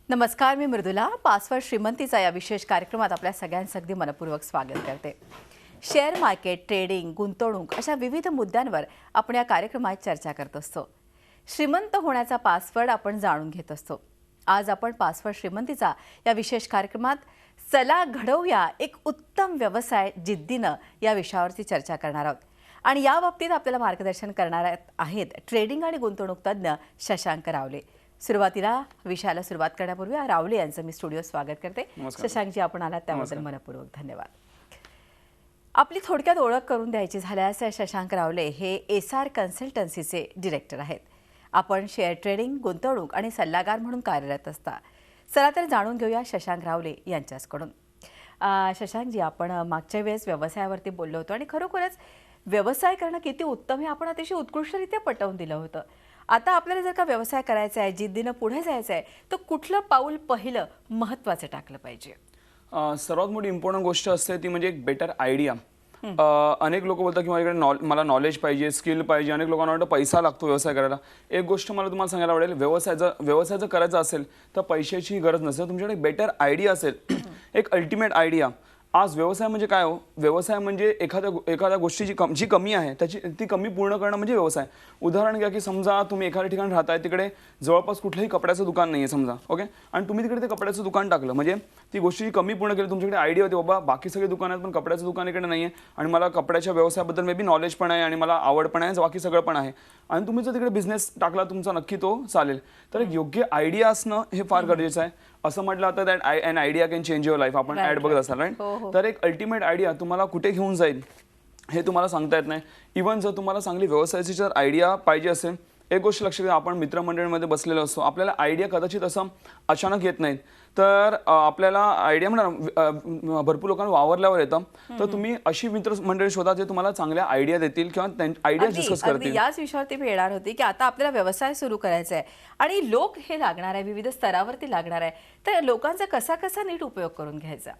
नमस्कार, मी मृदुला. पासवर्ड श्रीमंतीचा या विशेष कार्यक्रमात आपल्या सगळ्यांचं अगदी मनपूर्वक स्वागत करते. शेअर मार्केट, ट्रेडिंग, गुंतवणूक अशा विविध मुद्द्यांवर आपण या कार्यक्रमात चर्चा करत असतो. श्रीमंत होण्याचा पासवर्ड आपण जाणून घेत असतो. आज आपण पासवर्ड श्रीमंतीचा या विशेष कार्यक्रमात चला घडवूया एक उत्तम व्यवसाय जिद्दीनं या विषयावरती चर्चा करणार आहोत. आणि या बाबतीत आपल्याला मार्गदर्शन करणार आहेत ट्रेडिंग आणि गुंतवणूक तज्ज्ञ शशांक रावले. सुरुवातीला विषयाला सुरुवात करण्यापूर्वी रावले यांचं मी स्टुडिओ स्वागत करते. शशांकजी, आपण आलात त्याबद्दल मनपूर्वक धन्यवाद. आपली थोडक्यात ओळख करून द्यायची झाल्यास शशांक रावले हे SR कन्सल्टन्सीचे डिरेक्टर आहेत. आपण शेअर ट्रेडिंग, गुंतवणूक आणि सल्लागार म्हणून कार्यरत असता. चला तर जाणून घेऊया शशांक रावले यांच्याकडून. शशांकजी, आपण मागच्या वेळेस व्यवसायावरती बोललो होतो आणि खरोखरच व्यवसाय करणं किती उत्तम हे आपण अतिशय उत्कृष्टरित्या पटवून दिलं होतं. आता आपल्याला जर का व्यवसाय करायचा आहे, जिद्दीनं पुढे जायचं आहे, तर कुठलं पाऊल पहिलं महत्त्वाचं टाकलं पाहिजे? सर्वात मोठी इम्पॉर्टंट गोष्ट असते ती म्हणजे एक बेटर आयडिया. अनेक लोक बोलतात की माझ्याकडे मला नॉलेज पाहिजे, स्किल पाहिजे. अनेक लोकांना वाटतं पैसा लागतो व्यवसाय करायला. एक गोष्ट मला तुम्हाला सांगायला आवडेल, व्यवसाय जर करायचा असेल तर पैशाची गरज नसेल. तुमच्याकडे बेटर आयडिया असेल, एक अल्टिमेट आयडिया. आज व्यवसाय म्हणजे काय हो? व्यवसाय म्हणजे एखाद्या गोष्टीची जी कमी आहे ती कमी पूर्ण करणं म्हणजे व्यवसाय. उदाहरण घ्या की समजा तुम्ही एखाद्या ठिकाणी राहताय, तिकडे जवळपास कुठलंही कपड्याचं दुकान नाही आहे समजा, ओके, आणि तुम्ही तिकडे ते कपड्याचं दुकान टाकलं, म्हणजे ती गोष्टीची कमी पूर्ण केली. तुमच्याकडे आयडिया होती बाबा बाकी सगळे दुकान आहेत पण कपड्याचं दुकान इकडे नाही आहे आणि मला कपड्याच्या व्यवसायाबद्दल मे बी नॉलेज पण आहे आणि मला आवड पण आहे, बाकी सगळं पण आहे, आणि तुम्ही जर तिकडे बिझनेस टाकला तुमचा नक्की तो चालेल. तर एक योग्य आयडिया असणं हे फार गरजेचं आहे. असं म्हटलं आता that N idea can change your life. आपण ऍड बघत असाल, राईट? तर एक अल्टिमेट आयडिया तुम्हाला कुठे घेऊन जाईल हे तुम्हाला सांगता येत नाही. इव्हन जर तुम्हाला चांगली व्यवसायाची जर आयडिया पाहिजे असेल, एक गोष्ट लक्षात घ्या, आपण मित्रमंडळीमध्ये बसलेलो असतो, आपल्याला आयडिया कदाचित असं अचानक येत नाहीत. तर आपल्याला आयडिया म्हणा भरपूर लोकांना वावरल्यावर येतं. तर तुम्ही अशी मित्रमंडळी शोधा जे तुम्हाला चांगल्या आयडिया देतील किंवा आयडिया डिस्कस करतील. याच विषयावरती मी येणार होती की आता आपल्याला व्यवसाय सुरू करायचा आहे आणि लोक हे लागणार आहे, विविध स्तरावरती लागणार आहे, तर लोकांचा कसा नीट उपयोग करून घ्यायचा?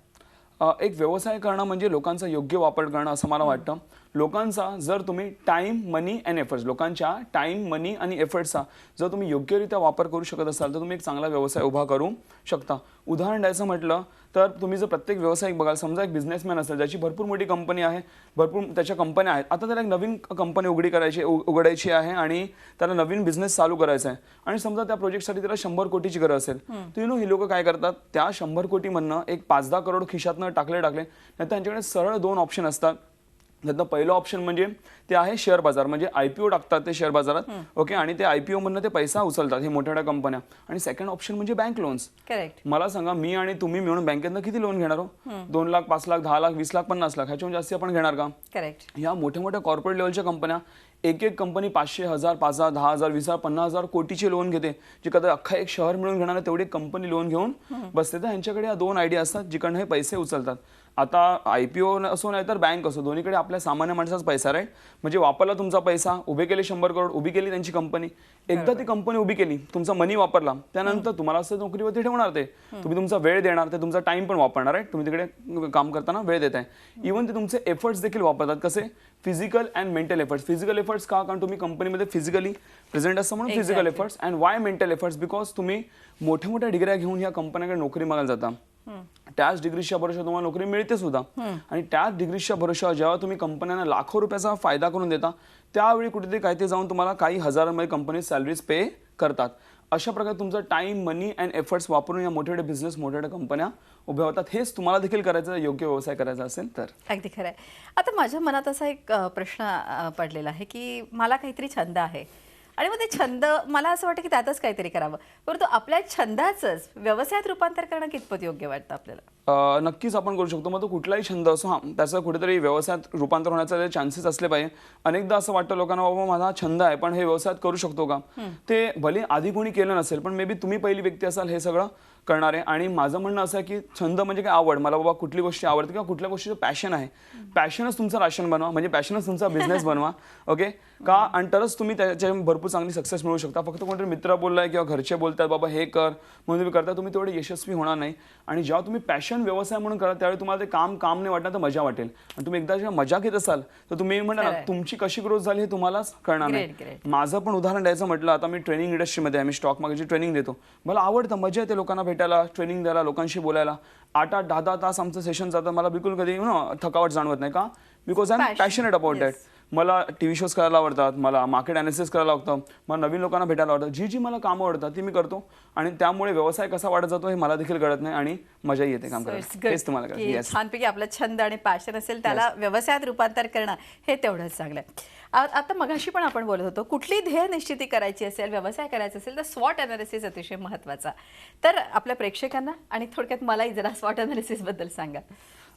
एक व्यवसाय करणं म्हणजे लोकांचा योग्य वापर करणं असं मला वाटतं. लोकांचा जर तुम्ही टाइम, मनी अँड एफर्ट्स, लोकांच्या टाइम, मनी आणि एफर्ट्सचा जर तुम्ही योग्यरित्या वापर करू शकत असाल तर तुम्ही एक चांगला व्यवसाय उभा करू शकता. उदाहरण द्यायचं म्हटलं तर तुम्ही जर प्रत्येक व्यावसायिक बघाल, समजा एक बिझनेसमॅन असेल ज्याची भरपूर मोठी कंपनी आहे, भरपूर त्याच्या कंपन्या आहेत, आता त्याला एक नवीन कंपनी उघडायची आहे आणि त्याला नवीन बिझनेस चालू करायचा आहे आणि समजा त्या प्रोजेक्टसाठी त्याला 100 कोटीची गरज असेल. तर ही लोक काय करतात, त्या 100 कोटीमधनं एक 5-10 करोड खिशातनं टाकले नाही त्यांच्याकडे सरळ 2 ऑप्शन असतात. त्यातलं पहिलं ऑप्शन म्हणजे ते आहे शेअर बाजार, म्हणजे IPO टाकतात ते शेअर बाजारात, ओके, आणि ते IPO मधनं ते पैसा उचलतात हे मोठ्या कंपन्या. आणि सेकंड ऑप्शन म्हणजे बँक लोन्स. करेक्ट. मला सांगा, मी आणि तुम्ही मिळून बँकेतनं किती लोन घेणार हो? 2 लाख, 5 लाख, 10 लाख, 20 लाख, 50 लाख, ह्याच्याहून जास्ती आपण घेणार का? करेक्ट. या मोठ्या कॉर्पोरेट लेवलच्या कंपन्या एक कंपनी 500, 1000, 5000, 10,000, 20,000, 50,000 कोटीचे लोन घेते, जे कदा अख्खा एक शहर मिळून घेणार तेवढी कंपनी लोन घेऊन बसते. तर ह्यांच्याकडे या 2 आयडिया असतात जिकडनं हे पैसे उचलतात. आता IPO असो नाही तर बँक असो, दोन्हीकडे आपल्या सामान्य माणसाचा पैसा, राईट? म्हणजे वापरला तुमचा पैसा, उभे केले 100 करोड, उभी केली त्यांची कंपनी. एकदा ती कंपनी उभी केली, तुमचा मनी वापरला, त्यानंतर तुम्हाला असं नोकरीवरती ठेवणार, ते तुम्ही तुमचा वेळ देणार, ते तुमचा टाइम पण वापरणार, राईट? तुम्ही तिकडे काम करताना वेळ देताय. इव्हन ते तुमचे एफर्ट्स देखील वापरतात. कसे? Physical and mental efforts. Physical efforts का? कारण तुम्ही कंपनीमध्ये फिजिकली प्रेझेंट असतं म्हणून physical efforts. And Y mental efforts? Because तुम्ही मोठ्या डिग्र्या घेऊन या कंपनीकडे नोकरी मागायला जाता. त्याच डिग्रीच्या भरोशावर तुम्हाला नोकरी मिळते सुद्धा, आणि त्याच डिग्रीच्या भरोशावर जेव्हा तुम्ही कंपन्यांना लाखो रुपयाचा फायदा करून देता, त्यावेळी कुठेतरी काय ते जाऊन तुम्हाला काही हजारांमध्ये कंपनी सॅलरीज पे करतात. अशा प्रकारे तुमचा टाइम, मनी अँड एफर्ट्स वापरून या मोठे बिझनेस, मोठ्या कंपन्या उभ्या होतात. हेच तुम्हाला देखील करायचं, योग्य व्यवसाय करायचा असेल तर. अगदी खरं आहे. आता माझ्या मनात असा एक प्रश्न पडलेला आहे की मला काहीतरी छंद आहे आणि मग ते छंद मला असं वाटतं की त्यातच काहीतरी करावं, परंतु आपल्या छंदाचंच व्यवसायात रूपांतर करणं कितपत योग्य वाटतं आपल्याला? नक्कीच आपण करू शकतो. मग तो कुठलाही छंद असो, हां, त्याचं कुठेतरी व्यवसायात रूपांतर होण्याचे चान्सेस असले पाहिजे. अनेकदा असं वाटतं लोकांना, बाबा माझा छंद आहे पण हे व्यवसायात करू शकतो का? ते भले आधी कोणी केलं नसेल पण मे बी तुम्ही पहिली व्यक्ती असाल हे सगळं करणार आहे. आणि माझं म्हणणं असं आहे की छंद म्हणजे काय, आवड. मला बाबा कुठली गोष्टी आवडते किंवा कुठल्या गोष्टीचं पॅशन आहे, पॅशनच तुमचं राशन बनवा, म्हणजे पॅशनच तुमचा बिझनेस बनवा, ओके का? आणि तरच तुम्ही त्याच्या भरपूर चांगली सक्सेस मिळवू शकता. फक्त कोणतरी मित्र बोललाय किंवा घरचे बोलतात बाबा हे कर म्हणून तुम्ही करता, तुम्ही तेवढे यशस्वी होणार नाही. आणि जेव्हा तुम्ही पॅशन व्यवसाय म्हणून करा त्यावेळी तुम्हाला ते काम नाही वाटणार, तर मजा वाटेल. आणि तुम्ही एकदा जेव्हा मजा घेत असाल तर तुम्ही म्हणा ना, तुमची कशी ग्रोथ झाली हे तुम्हालाच कळणार नाही. माझं पण उदाहरण द्यायचं म्हटलं, आता मी ट्रेनिंग इंडस्ट्रीमध्ये आहे, मी स्टॉक मार्केटची ट्रेनिंग देतो. मला आवडतं, मजा येते लोकांना भेटायला. भेटायला, ट्रेनिंग द्यायला, लोकांशी बोलायला 8-8, 10-10 तास आमचं सेशन जातं. मला बिलकुल कधी थकावट जाणवत नाही. का? Because I am passionate about that. मला टीव्ही शोज करायला आवडतात, मला मार्केट अनालिसिस करायला आवडतं, मला नवीन लोकांना भेटायला आवडतं. जी जी मला कामं आवडतात ती मी करतो आणि त्यामुळे व्यवसाय कसा वाढत जातो हे मला देखील कळत नाही आणि मजाही येते काम करायला. हेच तुम्हाला की येस. छानपैकी आपला छंद आणि पॅशन असेल त्याला व्यवसायात रूपांतर करणं हे तेवढंच चांगलं आहे. आता मगाशी पण आपण बोलत होतो कुठली ध्येय निश्चिती करायची असेल, व्यवसाय करायचा असेल तर स्वॉट अनालिसिस अतिशय महत्त्वाचा. तर आपल्या प्रेक्षकांना आणि थोडक्यात मलाही जरा स्वॉट अनालिसिस बद्दल सांगा.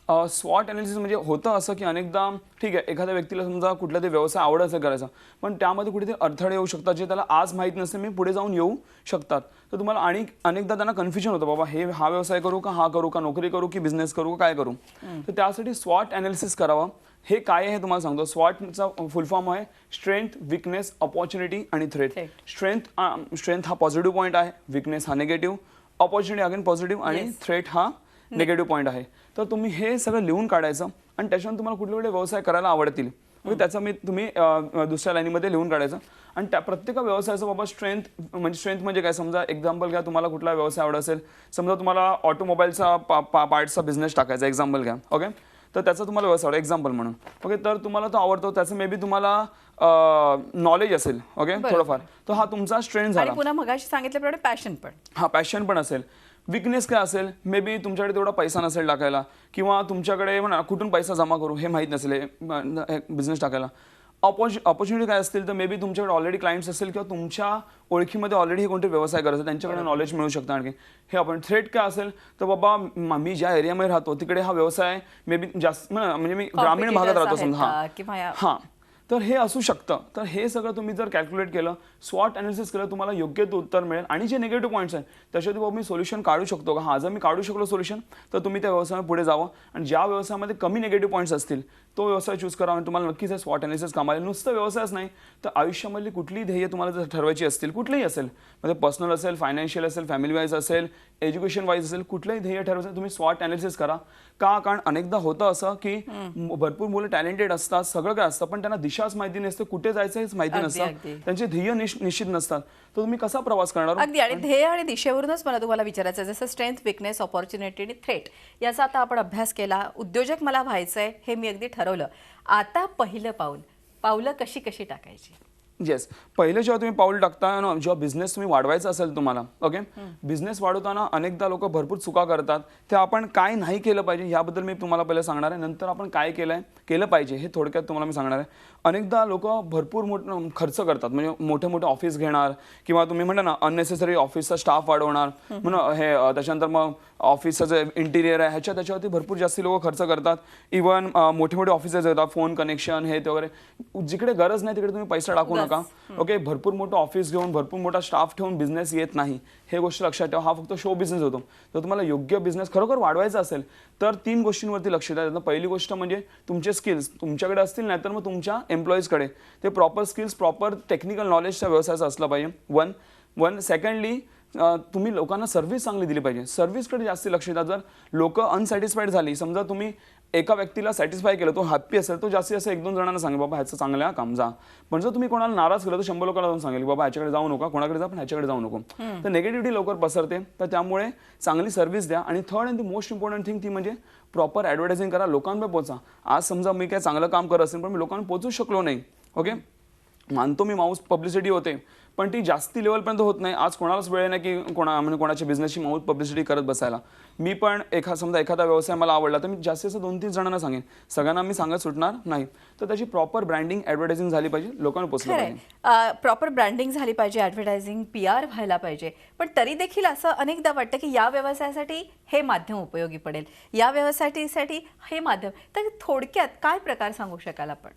स्वॉट अनालिसिस म्हणजे होतं असं की अनेकदा ठीक आहे एखाद्या व्यक्तीला समजा कुठला तरी व्यवसाय आवडत असेल करायचा, पण त्यामध्ये कुठेतरी अडथळे येऊ शकतात जे त्याला आज माहीत नसते मी पुढे जाऊन येऊ शकतात. तर तुम्हाला आणि अनेकदा त्यांना कन्फ्युजन होतं बाबा हा व्यवसाय करू का, हा करू का, नोकरी करू की बिझनेस करू का, काय करू. तर त्यासाठी स्वॉट अनालिसिस करावं. हे काय आहे हे तुम्हाला सांगतो. स्वॉटचा फुल फॉर्म आहे स्ट्रेंथ, विकनेस, अपॉर्च्युनिटी आणि थ्रेट. स्ट्रेंथ हा पॉझिटिव्ह पॉईंट आहे, विकनेस हा निगेटिव्ह, अपॉर्च्युनिटी अगेन पॉझिटिव्ह आणि थ्रेट हा निगेटिव्ह पॉईंट आहे. तर तुम्ही हे सगळं लिहून काढायचं आणि त्याच्यानंतर तुम्हाला कुठले कुठले व्यवसाय करायला आवडतील त्याचं तुम्ही दुसऱ्या लाईनीमध्ये लिहून काढायचं. आणि त्या प्रत्येक व्यवसायाचं बाबा स्ट्रेंथ म्हणजे काय, समजा एक्झाम्पल घ्या, तुम्हाला कुठला व्यवसाय आवडत असेल, समजा तुम्हाला ऑटोमोबाईलचा पार्टचा बिझनेस टाकायचा एक्झाम्पल घ्या. ओके, तर त्याचा तुम्हाला व्यवसाय आवडतो एक्झाम्पल म्हणून. ओके, तर तुम्हाला तो आवडतो, त्याचं मे बी तुम्हाला नॉलेज असेल ओके थोडंफार, तर हा तुमचा स्ट्रेंथ झाला. पुन्हा मगाशी सांगितल्याप्रमाणे पॅशन पण, हा पॅशन पण असेल. विकनेस काय असेल, मे बी तुमच्याकडे तेवढा पैसा नसेल टाकायला किंवा तुमच्याकडे म्हणा कुठून पैसा जमा करू हे माहीत नसेल बिझनेस टाकायला. अपॉर्च्युनिटी काय असतील तर मे बी तुमच्याकडे ऑलरेडी क्लायंट्स असेल किंवा तुमच्या ओळखीमध्ये ऑलरेडी हे कोणते व्यवसाय करायचं त्यांच्याकडे नॉलेज मिळू शकतं. आणखी हे आपण थ्रेट काय असेल तर बाबा मी ज्या एरियामध्ये राहतो तिकडे हा व्यवसाय मे बी जास्त म्हणजे मी ग्रामीण भागात राहतो समजा हां तर हे असू शकतं. तर हे सगळं तुम्ही जर कॅल्क्युलेट केलं, स्वॉट अनालिसिस केलं, तुम्हाला योग्य ते उत्तर मिळेल. आणि जे निगेटिव्ह पॉईंट्स आहेत त्याच्यावरती बाबा मी सोल्युशन काढू शकतो का, जर मी काढू शकलो सोल्युशन तर तुम्ही त्या व्यवसायात पुढे जावं. आणि ज्या व्यवसायामध्ये कमी निगेटिव्ह पॉईंट्स असतील तो व्यवसाय चूज करा आणि तुम्हाला नक्कीच हे स्वॉट अनालिसिस कामाला. नुसतं व्यवसायच नाही तर आयुष्यामधली कुठलीही ध्येय तुम्हाला जर ठरवायची असतील, कुठलेही असेल, म्हणजे पर्सनल असेल, फायनान्शियल असेल, फॅमिली वाईज असेल, एज्युकेशन वाईज असेल, कुठलंही ध्येय ठरवायचं तुम्ही स्वॉट अनालिसिस करा. कारण अनेकदा होतं असं की भरपूर मुलं टॅलेंटेड असतात, सगळं काय असतं, पण त्यांना दिशाच माहिती नसते, कुठे जायचं हेच माहिती नसतं, त्यांचे ध्येय निश्चित नसतात. तर तुम्ही कसा प्रवास करणार. अगदी. आणि ध्येय आणि दिशेवरूनच मला तुम्हाला विचारायचं जसं स्ट्रेंथ, विकनेस, अपॉर्च्युनिटी आणि थ्रेट याचा आता आपण अभ्यास केला. उद्योजक मला व्हायचंय हे मी अगदी ठरवलं. आता पहिलं पावलं कशी कशी टाकायची. येस, पहिले जेव्हा तुम्ही पाऊल टाकता ना, जेव्हा बिझनेस तुम्ही वाढवायचा असेल तुम्हाला ओके, बिझनेस वाढवताना अनेकदा लोक भरपूर चुका करतात. ते आपण काय नाही केलं पाहिजे याबद्दल मी तुम्हाला पहिले सांगणार आहे. नंतर आपण काय केलं पाहिजे हे थोडक्यात तुम्हाला मी सांगणार आहे. अनेकदा लोक भरपूर खर्च करतात, म्हणजे मोठे मोठे ऑफिस घेणार किंवा तुम्ही म्हणता ना अननेसेसरी ऑफिसचा स्टाफ वाढवणार म्हणून हे, त्याच्यानंतर मग ऑफिसचं जे इंटिरियर आहे त्याच्यावरती भरपूर जास्ती लोक खर्च करतात. इव्हन मोठे मोठे ऑफिसेस येतात, फोन कनेक्शन हे ते वगैरे, जिकडे गरज नाही तिकडे तुम्ही पैसा टाकू नका. ओके, भरपूर मोठं ऑफिस घेऊन भरपूर मोठा स्टाफ ठेवून बिझनेस येत नाही, हे गोष्ट लक्षात ठेवा. हा फक्त शो बिझनेस होतो. जर तुम्हाला योग्य बिझनेस खरोखर वाढवायचा असेल तर 3 गोष्टींवरती लक्ष द्या. पहिली गोष्ट म्हणजे तुमचे स्किल्स तुमच्याकडे असतील, नाहीतर मग तुमच्या एम्प्लॉईजकडे ते प्रॉपर स्किल्स, प्रॉपर टेक्निकल नॉलेजच्या व्यवसायाचं असलं पाहिजे. वन सेकंडली तुम्ही लोकांना सर्व्हिस चांगली दिली पाहिजे. सर्व्हिसकडे जास्त लक्ष द्या. जर लोक अनसॅटिस्फाईड झाली, समजा तुम्ही एका व्यक्तीला सॅटिस्फाय केलं, तो हॅप्पी असेल, तो जास्तीत जास्त 1-2 जणांना सांगेल बाबा ह्याचं चांगलं आहे काम जा. पण जर तुम्ही कोणाला नाराज केलं तर 100 लोकांना जाऊन सांगेल बाबा ह्याच्याकडे जाऊ नका, कोणाकडे जा पण ह्याच्याकडे जाऊ नको. तर नेगेटिव्हिटी लवकर पसरते. तर त्यामुळे चांगली सर्व्हिस द्या. आणि third and the most important thing ती म्हणजे प्रॉपर ॲडव्हर्टायझिंग करा, लोकांपर्यंत पोहोचा. आज समजा मी काय चांगलं काम करत असेल पण मी लोकांना पोहोचू शकलो नाही, ओके, मानतो मी माऊस पब्लिसिटी होते पण ती जास्ती लेवलपर्यंत होत नाही. आज कोणालाच वेळ नाही की कोणाच्या बिझनेसची माऊथ पब्लिसिटी करत बसायला. मी पण समजा एखादा व्यवसाय मला आवडला तर मी जास्तीत जास्त 2-3 जणांना सांगेन, सगळ्यांना मी सांगत सुटणार नाही. तर त्याची प्रॉपर ब्रँडिंग, ॲडव्हर्टायझिंग झाली पाहिजे, लोकांना पोहोचलं पाहिजे. प्रॉपर ब्रँडिंग झाली पाहिजे, ॲडव्हर्टायझिंग, PR व्हायला पाहिजे. पण तरी देखील असं अनेकदा वाटतं की या व्यवसायासाठी हे माध्यम उपयोगी पडेल, या व्यवसायासाठी हे माध्यम. तर थोडक्यात काय प्रकार सांगू शकाल आपण.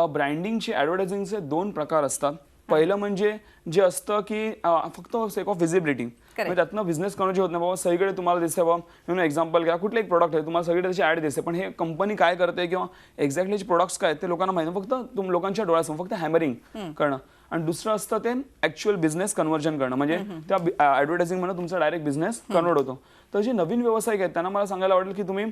ब्रँडिंगचे, ॲडव्हर्टायझिंगचे 2 प्रकार असतात. पहिलं म्हणजे जे असतं की फक्त सेक ऑफ व्हिजिबिलिटी, म्हणजे त्यातनं बिझनेस करणं होत नाही. बाबा सगळीकडे तुम्हाला दिसते बाबा, एक्झाम्पल घ्या, कुठलं एक प्रोडक्ट आहे तुम्हाला सगळीकडे त्याची ॲड दिसते, पण हे कंपनी काय करते किंवा एक्झॅक्टली प्रोडक्ट्स काय ते लोकांना माहिती, फक्त लोकांच्या डोळ्यासमोर फक्त हॅमरिंग करणं. आणि दुसरं असतं ते ॲक्च्युअल बिझनेस कन्व्हर्जन करणं, म्हणजे त्या ॲडव्हर्टायझिंग म्हणून तुमचा डायरेक्ट बिझनेस कन्वर्ट होतो. तर जे नवीन व्यावसायिक आहेत त्यांना मला सांगायला आवडेल की तुम्ही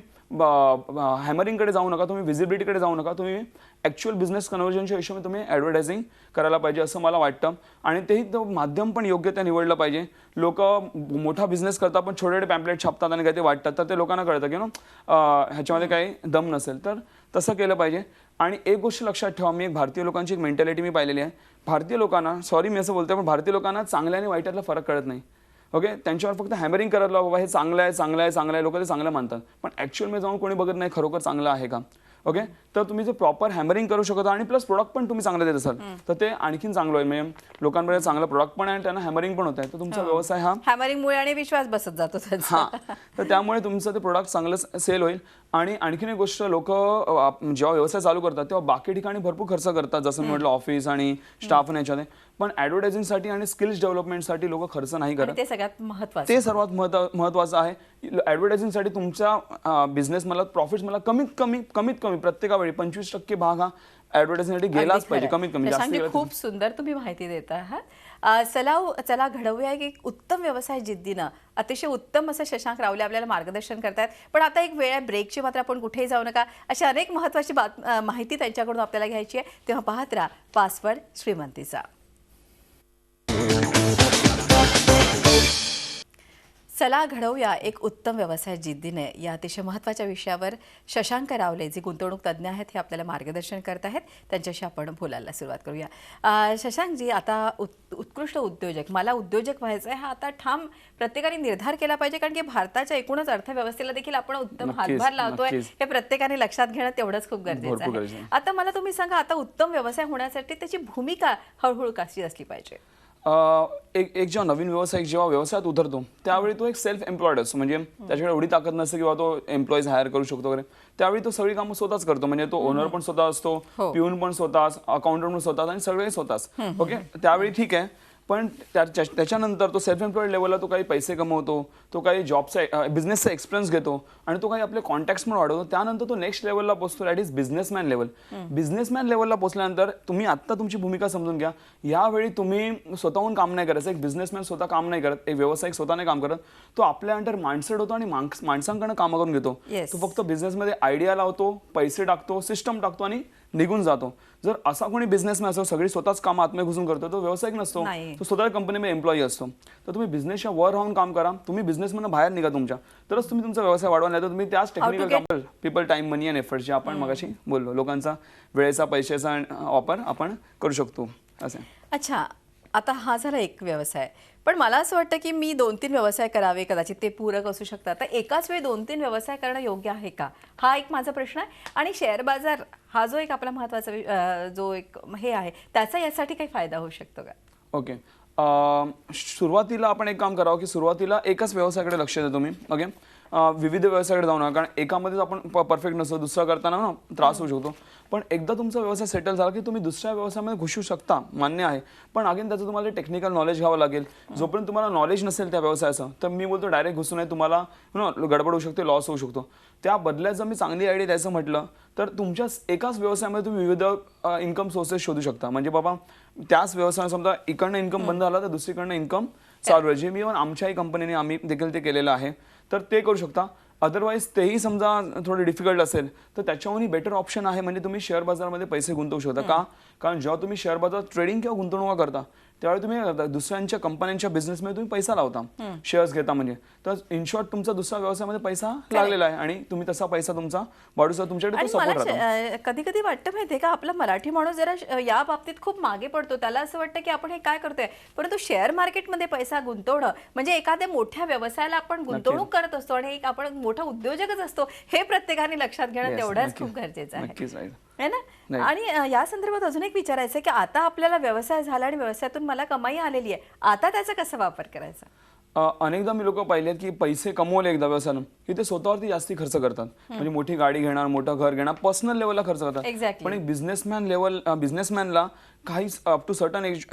हॅमरिंगकडे जाऊ नका, तुम्ही व्हिजिबिलिटीकडे जाऊ नका, तुम्ही ॲक्च्युअल बिझनेस कन्व्हर्जनच्या हिशोबाने तुम्ही ॲडव्हर्टायझिंग करायला पाहिजे असं मला वाटतं. आणि तेही तो माध्यम पण योग्य त्या निवडलं पाहिजे. लोक मोठा बिझनेस करतात पण छोटे छोटे पॅम्पलेट छापतात आणि काही ते वाटतात, तर ते लोकांना कळतं की ह्याच्यामध्ये काही दम नसेल, तर तसं केलं पाहिजे. आणि एक गोष्ट लक्षात ठेवा, मी एक भारतीय लोकांची एक मेंटॅलिटी मी पाहिलेली आहे. भारतीय लोकांना, सॉरी मी असं बोलतोय, पण भारतीय लोकांना चांगल्या आणि वाईटातला फरक कळत नाही. ओके, त्यांच्यावर फक्त हॅमरिंग करत बाबा हे चांगलं आहे चांगलं आहे चांगलं आहे, लोक ते चांगलं मानतात, पण ॲक्च्युअलमध्ये जाऊन कोणी बघत नाही खरोखर चांगलं आहे का. ओके, तर तुम्ही जर प्रॉपर हॅमरिंग करू शकता आणि प्लस प्रोडक्ट पण तुम्ही चांगलं देत असाल तर ते आणखीन चांगलं होईल. म्हणजे लोकांपर्यंत चांगलं प्रोडक्ट पण आहे आणि त्यांना हॅमरिंग पण होत आहे, तर तुमचा व्यवसाय हा हॅमरिंगमुळे आणि विश्वास बसत जातो त्यांचा. हां, तर त्यामुळे तुमचं ते प्रोडक्ट चांगलं सेल होईल. आणि आणखीन एक गोष्ट, लोक जेव्हा व्यवसाय चालू करतात तेव्हा बाकी ठिकाणी भरपूर खर्च करतात, जसं मी म्हटलं ऑफिस आणि स्टाफ आणि याच्यामध्ये, पण ॲडव्हर्टायझिंगसाठी आणि स्किल्स डेव्हलपमेंटसाठी लोक खर्च नाही करत. आणि ते सगळ्यात महत्त्वाचं. ते सर्वात महत्त्वाचं आहे. ॲडव्हर्टायझिंगसाठी तुमच्या बिझनेस मला प्रॉफिट्स मला कमीत कमी प्रत्येकावेळी 25% भाग हा ॲडव्हर्टायझिंगसाठी गेलाच पाहिजे, कमीत कमी. जास्त खूप सुंदर तुम्ही माहिती देता आहात. चला घडवूया एक उत्तम व्यवसाय जिद्दीनं. अतिशय उत्तम असं शशांक रावले आपल्याला मार्गदर्शन करतायत. पण आता एक वेळ आहे ब्रेकची, मात्र आपण कुठेही जाऊ नका. अशी अनेक महत्त्वाची माहिती त्यांच्याकडून आपल्याला घ्यायची आहे, तेव्हा पाहत राहा पासवर्ड श्रीमंतीचा. चला घडवूया एक उत्तम व्यवसाय जिद्दीने या अतिशय महत्त्वाच्या विषयावर शशांक रावले जे गुंतवणूक तज्ज्ञ आहेत हे आपल्याला मार्गदर्शन करत आहेत, त्यांच्याशी आपण बोलायला सुरुवात करूया. शशांकजी, आता उत्कृष्ट उद्योजक, मला उद्योजक व्हायचं आहे हा आता ठाम प्रत्येकाने निर्धार केला पाहिजे, कारण की भारताच्या एकूणच अर्थव्यवस्थेला देखील आपण उत्तम हातभार लावतोय हे प्रत्येकाने लक्षात घेणं तेवढंच खूप गरजेचं आहे. आता मला तुम्ही सांगा, आता उत्तम व्यवसाय होण्यासाठी त्याची भूमिका हळूहळू कशी असली पाहिजे? एक जेव्हा नवीन व्यावसायिक जेव्हा व्यवसायात उतरतो त्यावेळी तो एक सेल्फ एम्प्लॉयड असतो, म्हणजे त्याच्याकडे एवढी ताकद नसते किंवा तो एम्प्लॉईज हायर करू शकतो वगैरे. त्यावेळी तो सगळी कामं स्वतःच करतो, म्हणजे तो ओनर पण स्वतः असतो, पिऊन पण स्वतःच, अकाउंटंट पण स्वतःच आणि सगळे स्वतःच. ओके, त्यावेळी ठीक आहे. पण त्याच्यानंतर तो सेल्फ एम्प्लॉईड लेवलला तो काही पैसे कमवतो, तो काही जॉबचा बिझनेसचा एक्सपिरियन्स घेतो आणि तो काही आपले कॉन्टॅक्ट्स पण वाढवतो. त्यानंतर तो नेक्स्ट लेवलला पोहोचतो, that is businessman level. Businessman लेवलला पोहोचल्यानंतर तुम्ही आत्ता तुमची भूमिका समजून घ्या. यावेळी तुम्ही स्वतःहून काम नाही करायचं. एक बिझनेसमॅन स्वतः काम नाही करत, एक व्यावसायिक स्वतः नाही काम करत. तो आपल्या अंडर माइंडसेट होतो आणि माणसांकडनं कामं करून घेतो. तो फक्त बिझनेसमध्ये आयडिया लावतो, पैसे टाकतो, सिस्टम टाकतो आणि निघून जातो. जर असा कोणी बिझनेसमॅन असतो, सगळी स्वतःच काम आतमध्ये घुसून करतो, तो व्यावसायिक नसतो, तो स्वतः कंपनीमध्ये एम्प्लॉई असतो. तर तुम्ही बिझनेसच्या वर राहून काम करा, तुम्ही बिझनेसमधून बाहेर निघा तुमच्या, तरच तुम्ही तुमचा व्यवसाय वाढवा. नाही तर तुम्ही त्याच टेक्निकल काम, people, time, money and effort जे आपण मगाशी बोललो, लोकांचा वेळेचा पैशाचा वापर आपण करू शकतो असं. अच्छा, आता हा झाला एक व्यवसाय, पण मला असं वाटतं की मी 2-3 व्यवसाय करावे, कदाचित ते पूरक असू शकतात. तर एकाच वेळी 2-3 व्यवसाय करणं योग्य आहे का, हा एक माझा प्रश्न आहे. आणि शेअर बाजार हा जो एक आपला महत्त्वाचा जो एक हे आहे, त्याचा यासाठी काही फायदा होऊ शकतो का? ओके, सुरुवातीला आपण एक काम करावं की सुरुवातीला एकाच व्यवसायाकडे लक्ष द्या तुम्ही. ओके, विविध व्यवसायाकडे जाऊ नका, कारण एकामध्येच आपण परफेक्ट नसतो, दुसरा करताना ना त्रास होऊ शकतो. पण एकदा तुमचा व्यवसाय सेटल झाला की तुम्ही दुसऱ्या व्यवसायामध्ये घुसू शकता, मान्य आहे. पण अगेन त्याचं तुम्हाला टेक्निकल नॉलेज घ्यावं लागेल. जोपर्यंत तुम्हाला नॉलेज नसेल त्या व्यवसायाचं, तर मी बोलतो डायरेक्ट घुसू नये, तुम्हाला गडबड होऊ शकते, लॉस होऊ शकतो. त्या बदल्यात जर मी चांगली आयडिया द्यायचं म्हटलं तर तुमच्या एकाच व्यवसायामध्ये तुम्ही विविध इन्कम सोर्सेस शोधू शकता. म्हणजे बाबा त्याच व्यवसायात समजा इकडनं इन्कम बंद झाला तर दुसरीकडनं इन्कम चालू आहे, जे मी आमच्याही कंपनीने आम्ही देखील ते केलेलं आहे, तर ते करू शकता. अदरवाईज तेही समजा थोडं डिफिकल्ट असेल तर त्याच्याहूनही बेटर ऑप्शन आहे, म्हणजे तुम्ही शेअर बाजारामध्ये पैसे गुंतवू शकता. का? कारण जेव्हा तुम्ही शेअर बाजारात ट्रेडिंग किंवा गुंतवणूक करता त्यावेळी तुम्ही दुसऱ्यांच्या कंपन्यांच्या बिझनेसमध्ये तुम्ही पैसा लावता, शेअर्स घेता, म्हणजे तर इन शॉर्ट तुमचा दुसऱ्या व्यवसायामध्ये पैसा लागलेला आहे आणि तुम्ही तसा पैसा तुमचा वाढू शकता, तुमच्याकडे सपोर्ट राहतो. कधी कधी वाटतं माहितीये का, आपला मराठी माणूस जरा या बाबतीत खूप मागे पडतो. त्याला असं वाटतं की आपण हे काय करतोय, परंतु शेअर मार्केटमध्ये पैसा गुंतवणं म्हणजे एखाद्या मोठ्या व्यवसायाला आपण गुंतवणूक करत असतो आणि आपण मोठा उद्योजकच असतो, हे प्रत्येकाने लक्षात घेणं तेवढंच खूप गरजेचं आहे ना. आणि या संदर्भात अजून एक विचारायचं आहे की आता आपल्याला व्यवसाय झाला आणि व्यवसायातून मला कमाई आलेली आहे, आता त्याचा कसा वापर करायचा? अनेकदा मी लोक पाहिले की पैसे कमवले एकदा व्यवसायानं की ते स्वतःवरती जास्ती खर्च करतात. म्हणजे मोठी गाडी घेणार, मोठं घर घेणार, पर्सनल लेवलला खर्च करतात. Exactly. पण एक बिझनेसमॅनला काही up to certain age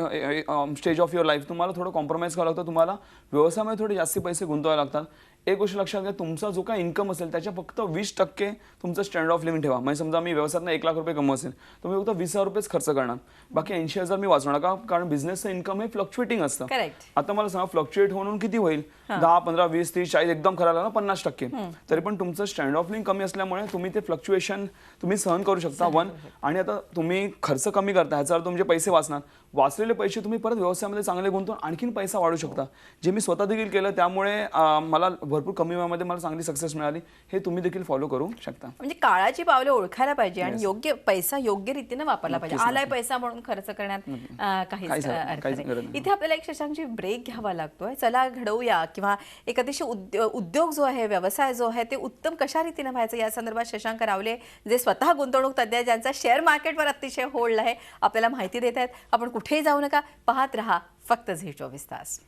stage of your life तुम्हाला थोडं कॉम्प्रोमाइज करावं लागतं. तुम्हाला व्यवसायामध्ये थोडे जास्ती पैसे गुंतवावे लागतात. एक गोष्ट लक्षात घ्या, तुमचा जो काही इन्कम असेल त्याच्या फक्त 20% तुमचं स्टँडर्ड ऑफ लिव्हिंग ठेवा. म्हणजे समजा मी व्यवसायात 1 लाख रुपये कमवत असेल तर मी फक्त 20,000 रुपयेच खर्च करणार, बाकी 80,000 मी वाचवणार. का? कारण बिझनेसचं इन्कम हे फ्लक्च्युएटिंग असतं. करेक्ट. आता मला सांगा, फ्लक्च्युएट होऊन किती होईल? 10, 15, 20, 30, 40, एकदम खराब झाला 50%. तरी पण तुमचं स्टँडर्ड ऑफ लिव्हिंग कमी असल्यामुळे तुम्ही ते फ्लक्च्युएशन तुम्ही सहन करू शकता. आणि आता तुम्ही खर्च कमी करता, ह्याचा अर्थ तुमचे पैसे वाचणार. वाचलेले पैसे तुम्ही परत व्यवसायामध्ये चांगले गुंतवून आणखीन पैसा वाढू शकता, जे मी स्वतः देखील केलं. त्यामुळे मला भरपूर कमी वेळामध्ये मला चांगली सक्सेस मिळाली. हे तुम्ही देखील फॉलो करू शकता. म्हणजे काळाची पावले ओळखायला पाहिजे आणि योग्य पैसा योग्य रीतीने वापरला पाहिजे. आलाय पैसा म्हणून खर्च करण्यात काहीच अर्थ नाही. इथे आपल्याला एक शशांकची ब्रेक घ्यावा लागतोय. चला घडवूया, किंवा एक अतिशय उद्योग जो आहे, व्यवसाय जो आहे, ते उत्तम कशा रीतीने व्हायचं या संदर्भात शशांक रावले, जे स्वतः गुंतवणूक तज्ञ, ज्यांचा शेअर मार्केटवर अतिशय होल्ड आहे, आपल्याला माहिती देत आहेत. आपण कुठेही जाऊ नका, पाहत रहा फक्त झी24 तास.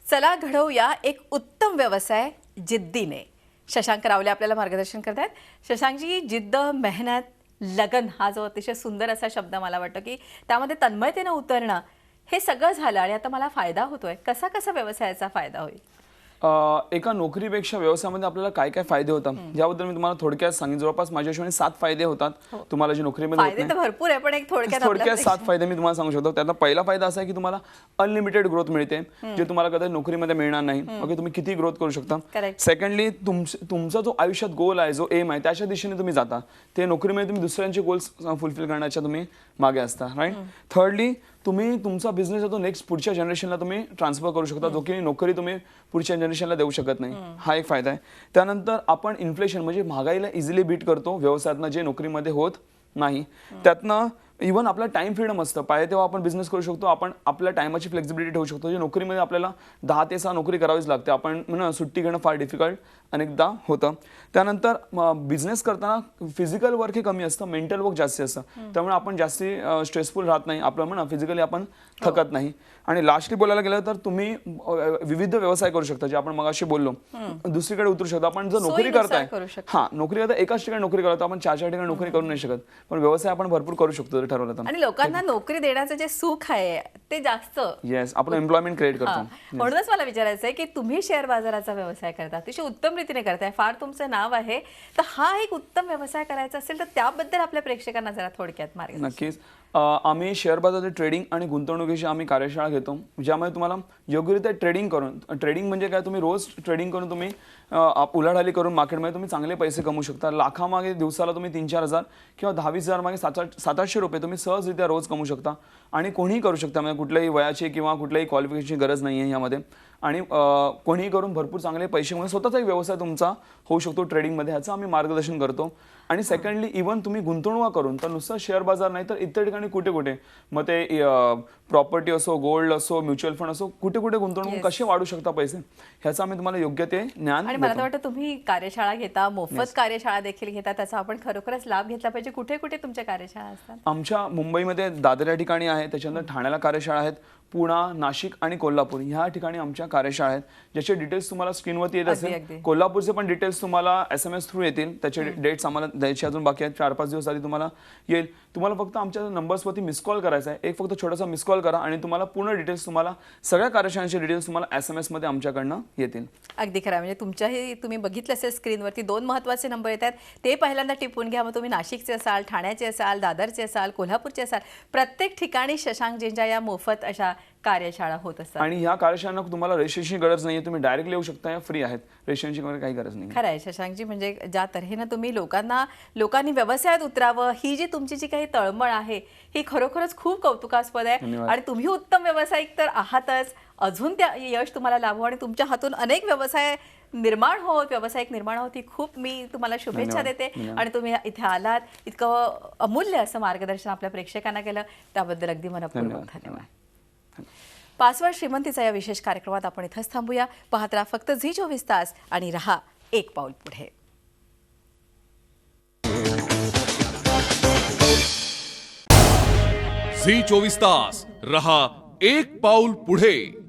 चला घडवूया एक उत्तम व्यवसाय जिद्दीने. शशांक रावले आपल्याला मार्गदर्शन करतात. शशांकजी, जिद्द, मेहनत, लगन हा जो अतिशय सुंदर असा शब्द, मला वाटतं की त्यामध्ये तन्मयतेनं उतरणं, हे सगळं झालं आणि आता मला फायदा होतोय. कसा कसा व्यवसायाचा फायदा होईल? एका नोकरीपेक्षा व्यवसायामध्ये आपल्याला काय काय फायदे होतात याबद्दल मी तुम्हाला थोडक्यात सांगितलं. जवळपास माझ्या हिशोबाने 7 फायदे होतात तुम्हाला जे नोकरीमध्ये होत फायदे नाही. तर भरपूर आहे, पण एक थोडक्यात 7 फायदे मी तुम्हाला सांगू शकतो. त्यातला पहिला फायदा असा आहे की तुम्हाला अनलिमिटेड ग्रोथ मिळते, जे तुम्हाला कदाचित नोकरीमध्ये मिळणार नाही. ओके, तुम्ही किती ग्रोथ करू शकता. Correct. सेकंडली, तुमचा जो आयुष्यात गोल आहे, जो एम आहे, त्याच्या दिशेने तुम्ही जाता. ते नोकरीमध्ये तुम्ही दुसऱ्यांचे गोल्स फुलफिल करण्याच्या तुम्ही मागे असता. राईट. थर्डली, तुम्ही तुमचा बिझनेस तो नेक्स्ट पुढच्या जनरेशनला तुम्ही ट्रान्सफर करू शकता, जो की नोकरी तुम्ही पुढच्या जनरेशनला देऊ शकत नाही. हा एक फायदा आहे. त्यानंतर आपण इन्फ्लेशन म्हणजे महागाईला इझिली बीट करतो व्यवसायातनं, जे नोकरीमध्ये होत नाही. त्यातनं इव्हन आपला टाइम फ्रीडम असतं, पाहिजे तेव्हा आपण बिझनेस करू शकतो. आपण आपल्या टायमाची फ्लेक्झिबिलिटी ठेवू शकतो, जे नोकरीमध्ये आपल्याला 10 ते 6 नोकरी करावीच लागते. आपण सुट्टी घेणं फार डिफिकल्ट अनेकदा होतं. त्यानंतर बिझनेस करताना फिजिकल वर्क हे कमी असतं, मेंटल वर्क जास्त असतं. त्यामुळे आपण जास्ती स्ट्रेसफुल राहत नाही, आपलं फिजिकली आपण थकत नाही. आणि लास्टली बोलायला गेलं तर तुम्ही विविध व्यवसाय करू शकता, जे आपण मगाशी बोललो. दुसरीकडे उतरू शकतो. आपण जर नोकरी करताय, नोकरी करता एकाच ठिकाणी नोकरी करतो, आपण 4 ठिकाणी नोकरी करू नाही शकत. पण व्यवसाय आपण भरपूर करू शकतो जर ठरवलं तर. आणि लोकांना नोकरी देण्याचं जे सुख आहे ते जास्त. येस, आपण एम्प्लॉयमेंट क्रिएट करतो. म्हणूनच मला विचारायचं आहे की तुम्ही शेअर बाजाराचा व्यवसाय करता, अतिशय उत्तम रीतीने करताय, फार तुमचं नाव आहे. तर हा एक उत्तम व्यवसाय करायचा असेल तर त्याबद्दल आपल्या प्रेक्षकांना जरा थोडक्यात मार्गदर्शन. नक्कीच. आम्ही शेअर बाजाराचे ट्रेडिंग आणि गुंतवणुकीची आम्ही कार्यशाळा घेतो, ज्यामध्ये तुम्हाला योग्यरित्या ट्रेडिंग म्हणजे काय, तुम्ही रोज ट्रेडिंग करून तुम्ही उलाढाली करून मार्केटमध्ये तुम्ही चांगले पैसे कमवू शकता. लाखामागे दिवसाला तुम्ही 3-4 हजार किंवा 10-20 हजार मागे 700-800 रुपये तुम्ही सहजरित्या रोज कमवू शकता. आणि कोणीही करू शकता, म्हणजे कुठल्याही वयाची किंवा कुठल्याही क्वालिफिकेशनची गरज नाही आहे यामध्ये. आणि कोणीही करून भरपूर चांगले पैसे म्हणून स्वतःचा एक व्यवसाय तुमचा होऊ शकतो ट्रेडिंगमध्ये, ह्याचं आम्ही मार्गदर्शन करतो. आणि सेकंडली, इव्हन तुम्ही गुंतवणूक करून तर नुसतं शेअर बाजार नाही तर इतर ठिकाणी कुठे मग ते प्रॉपर्टी असो, गोल्ड असो, म्युच्युअल फंड असो, कुठे गुंतवणूक कसे वाढू शकता पैसे, ह्याचं आम्ही तुम्हाला योग्य ते ज्ञान. आणि मला तर वाटतं तुम्ही कार्यशाळा घेता, मोफत कार्यशाळा देखील घेता, त्याचा आपण खरोखरच लाभ घेतला पाहिजे. कुठे तुमच्या कार्यशाळा असतात? आमच्या मुंबईमध्ये दादर या ठिकाणी आहे, त्याच्यानंतर ठाण्याला कार्यशाळा आहेत, पुणा, नाशिक आणि कोल्हापूर ह्या ठिकाणी आमच्या कार्यशाळा आहेत, ज्याचे डिटेल्स तुम्हाला स्क्रीनवरती येत असेल. कोल्हापूरचे पण डिटेल्स तुम्हाला SMS थ्रू येतील. त्याचे डेट्स आम्हाला द्यायचे अजून बाकी आहेत, 4-5 दिवस आधी तुम्हाला येईल. तुम्हाला फक्त आमच्या नंबर्सवरती मिस कॉल करायचा आहे, एक फक्त छोटासा मिस कॉल करा आणि तुम्हाला पूर्ण डिटेल्स, तुम्हाला सगळ्या कार्यशाळांचे डिटेल्स तुम्हाला SMS मध्ये आमच्याकडनं येतील. अगदी खरं. म्हणजे तुमच्याही तुम्ही बघितलं असेल स्क्रीनवरती 2 महत्त्वाचे नंबर येतात, ते पहिल्यांदा टिपून घ्या. मग तुम्ही नाशिकचे असाल, ठाण्याचे असाल, दादरचे असाल, कोल्हापूरचे असाल, प्रत्येक ठिकाणी शशांकजींच्या या मोफत अशा कार्यशाळा होत असतात. आणि ह्या कार्यशाळांना तुम्हाला रजिस्ट्रेशनची गरज नाहीये, तुम्ही डायरेक्ट येऊ शकता, या फ्री आहेत, रजिस्ट्रेशनची वगैरे काही गरज नाही. खरं आहे शशांकजी, म्हणजे ज्या तऱ्हेनं तुम्ही लोकांनी व्यवसायात उतरावं, ही जी तुमची जी काही तळमळ आहे ही खरोखरच खूप कौतुकास्पद आहे. आणि तुम्ही उत्तम व्यावसायिक तर आहातच, अजून त्या यश तुम्हाला लाभो आणि तुमच्या हातून अनेक व्यावसायिक निर्माण होत, ही खूप मी तुम्हाला शुभेच्छा देते. आणि तुम्ही इथे आलात, इतकं अमूल्य असं मार्गदर्शन आपल्या प्रेक्षकांना केलं, त्याबद्दल अगदी मनपूर्वक धन्यवाद. पासवर्ड श्रीमंतीचा या विशेष कार्यक्रमात आपण इथंच थांबूया. पाहत राहा फक्त झी24 तास आणि रहा एक पाऊल पुढे. झी24 तास रहा एक पाऊल पुढे.